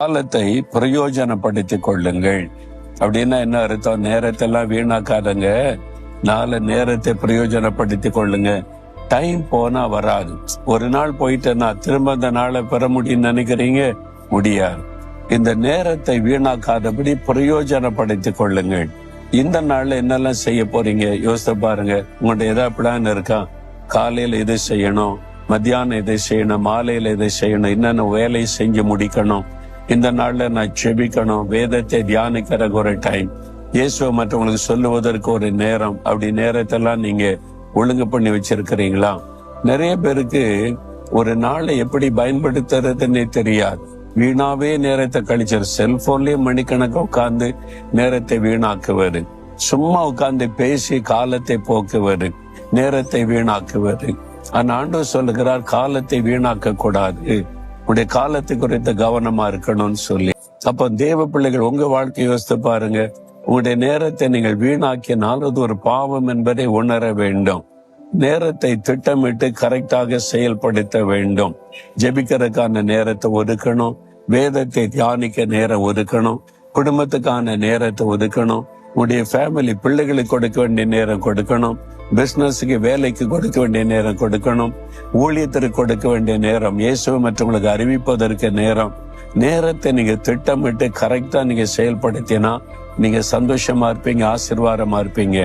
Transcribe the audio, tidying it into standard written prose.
காலத்தை பிரயோஜனப்படுத்திக் கொள்ளுங்கள். அப்படின்னா என்ன அர்த்தம்? நேரத்தெல்லாம் வீணாக்காதங்க, நேரத்தை பிரயோஜனப்படுத்திக் கொள்ளுங்க. டைம் போனா வராது. ஒரு நாள் போயிட்டேன்னா திரும்ப அந்த நாளை பெற முடியும்னு நினைக்கிறீங்க? முடியாது. இந்த நேரத்தை வீணாக்காதபடி பிரயோஜனப்படுத்திக் கொள்ளுங்கள். இந்த நாள்ல என்னெல்லாம் செய்ய போறீங்க யோசித்து பாருங்க. உங்கள்ட்ட ஏதாவது பிளான் இருக்கா? காலையில இதை செய்யணும், மத்தியானம் இதை செய்யணும், மாலையில இதை செய்யணும், என்னென்ன வேலையை செஞ்சு முடிக்கணும், இந்த நாள்ல நான் செபிக்கணும், வேதத்தை தியானிக்கிற ஒரு டைம், இயேசுவை மற்றவங்களுக்கு சொல்லுவதற்கு ஒரு நேரம், அப்படி நேரத்தெல்லாம் நீங்க ஒழுங்கு பண்ணி வச்சிருக்கிறீங்களா? நிறைய பேருக்கு ஒரு நாளை எப்படி பயன்படுத்துறதுன்னே தெரியாது. வீணாவே நேரத்தை கழிச்சாரு. செல்போன்லயே மணிக்கணக்கு உட்கார்ந்து நேரத்தை வீணாக்குவாரு. சும்மா உட்கார்ந்து பேசி காலத்தை போக்குவாரு, நேரத்தை வீணாக்குவாரு. ஆனா ஆண்டவர் சொல்லுகிறார், காலத்தை வீணாக்க கூடாது, உடைய காலத்தை குறித்து கவனமா இருக்கணும்னு சொல்லி. அப்ப தேவ பிள்ளைகள், உங்க வாழ்க்கையை யோசித்து பாருங்க. உங்களுடைய நேரத்தை நீங்கள் வீணாக்கினால் அது ஒரு பாவம் என்பதை உணர வேண்டும். நேரத்தை திட்டமிட்டு கரெக்டாக செயல்படுத்த வேண்டும். ஜெபிக்கிறதுக்கான நேரத்தை ஒதுக்கணும், வேதத்தை தியானிக்க நேரம் ஒதுக்கணும், குடும்பத்துக்கான நேரத்தை ஒதுக்கணும், உடைய ஃபேமிலி பிள்ளைகளுக்கு கொடுக்க வேண்டிய நேரம் கொடுக்கணும், பிசினஸுக்கு வேலைக்கு கொடுக்க வேண்டிய நேரம் கொடுக்கணும், ஊழியத்திற்கு கொடுக்க வேண்டிய நேரம், இயேசுவை மற்றவங்களுக்கு அறிவிப்பதற்கு நேரம். நேரத்தை நீங்க திட்டமிட்டு கரெக்டா நீங்க செயல்படுத்தினா நீங்க சந்தோஷமா இருப்பீங்க, ஆசீர்வாதமா இருப்பீங்க.